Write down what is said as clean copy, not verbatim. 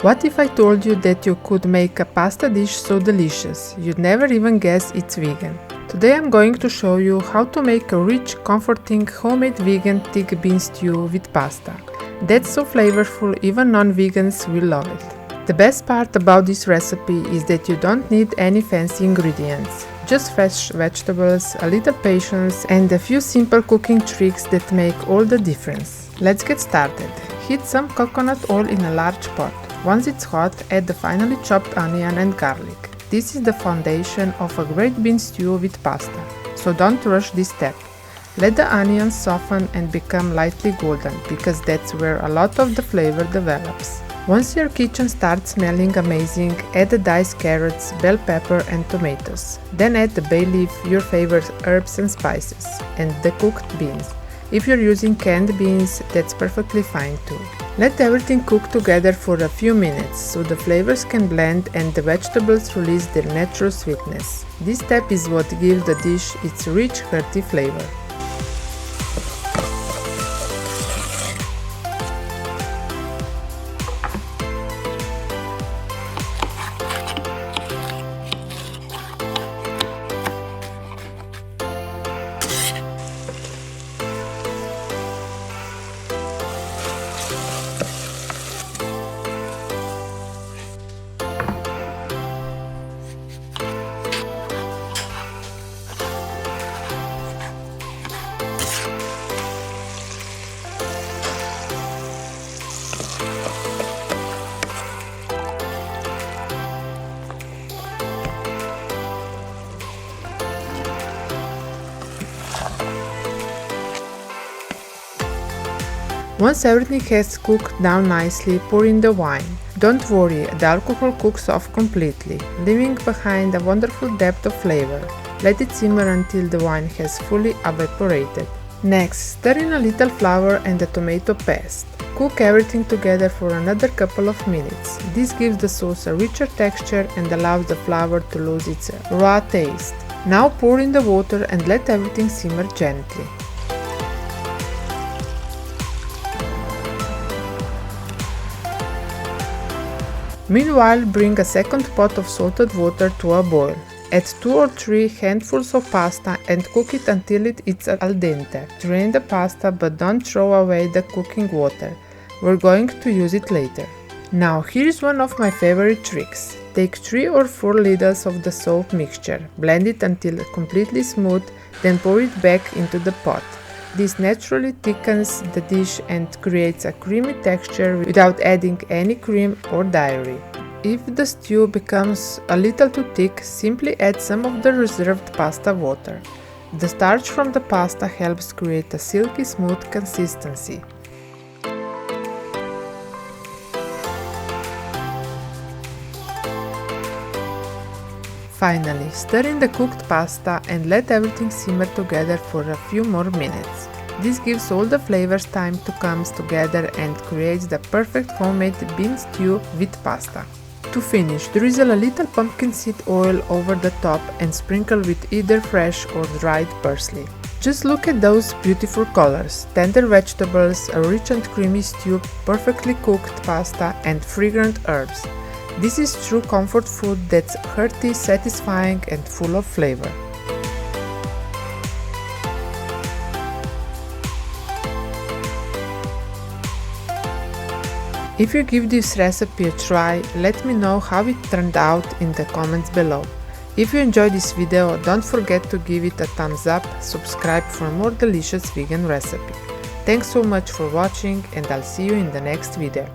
What if I told you that you could make a pasta dish so delicious, you'd never even guess it's vegan? Today I'm going to show you how to make a rich, comforting, homemade vegan thick bean stew with pasta. That's so flavorful, even non-vegans will love it. The best part about this recipe is that you don't need any fancy ingredients. Just fresh vegetables, a little patience, and a few simple cooking tricks that make all the difference. Let's get started. Heat some coconut oil in a large pot. Once it's hot, add the finely chopped onion and garlic. This is the foundation of a great bean stew with pasta, so don't rush this step. Let the onions soften and become lightly golden, because that's where a lot of the flavor develops. Once your kitchen starts smelling amazing, add the diced carrots, bell pepper and tomatoes. Then add the bay leaf, your favorite herbs and spices, and the cooked beans. If you're using canned beans, that's perfectly fine too. Let everything cook together for a few minutes so the flavors can blend and the vegetables release their natural sweetness. This step is what gives the dish its rich, hearty flavor. Once everything has cooked down nicely, pour in the wine. Don't worry, the alcohol cooks off completely, leaving behind a wonderful depth of flavor. Let it simmer until the wine has fully evaporated. Next, stir in a little flour and the tomato paste. Cook everything together for another couple of minutes. This gives the sauce a richer texture and allows the flour to lose its raw taste. Now pour in the water and let everything simmer gently. Meanwhile, bring a second pot of salted water to a boil. Add 2 or 3 handfuls of pasta and cook it until it's al dente. Drain the pasta but don't throw away the cooking water. We're going to use it later. Now here's one of my favorite tricks. Take 3 or 4 ladles of the soap mixture, blend it until completely smooth, then pour it back into the pot. This naturally thickens the dish and creates a creamy texture without adding any cream or dairy. If the stew becomes a little too thick, simply add some of the reserved pasta water. The starch from the pasta helps create a silky smooth consistency. Finally, stir in the cooked pasta and let everything simmer together for a few more minutes. This gives all the flavors time to come together and creates the perfect homemade bean stew with pasta. To finish, drizzle a little pumpkin seed oil over the top and sprinkle with either fresh or dried parsley. Just look at those beautiful colors, tender vegetables, a rich and creamy stew, perfectly cooked pasta and fragrant herbs. This is true comfort food that's hearty, satisfying and full of flavor. If you give this recipe a try, let me know how it turned out in the comments below. If you enjoyed this video, don't forget to give it a thumbs up, subscribe for more delicious vegan recipes. Thanks so much for watching and I'll see you in the next video.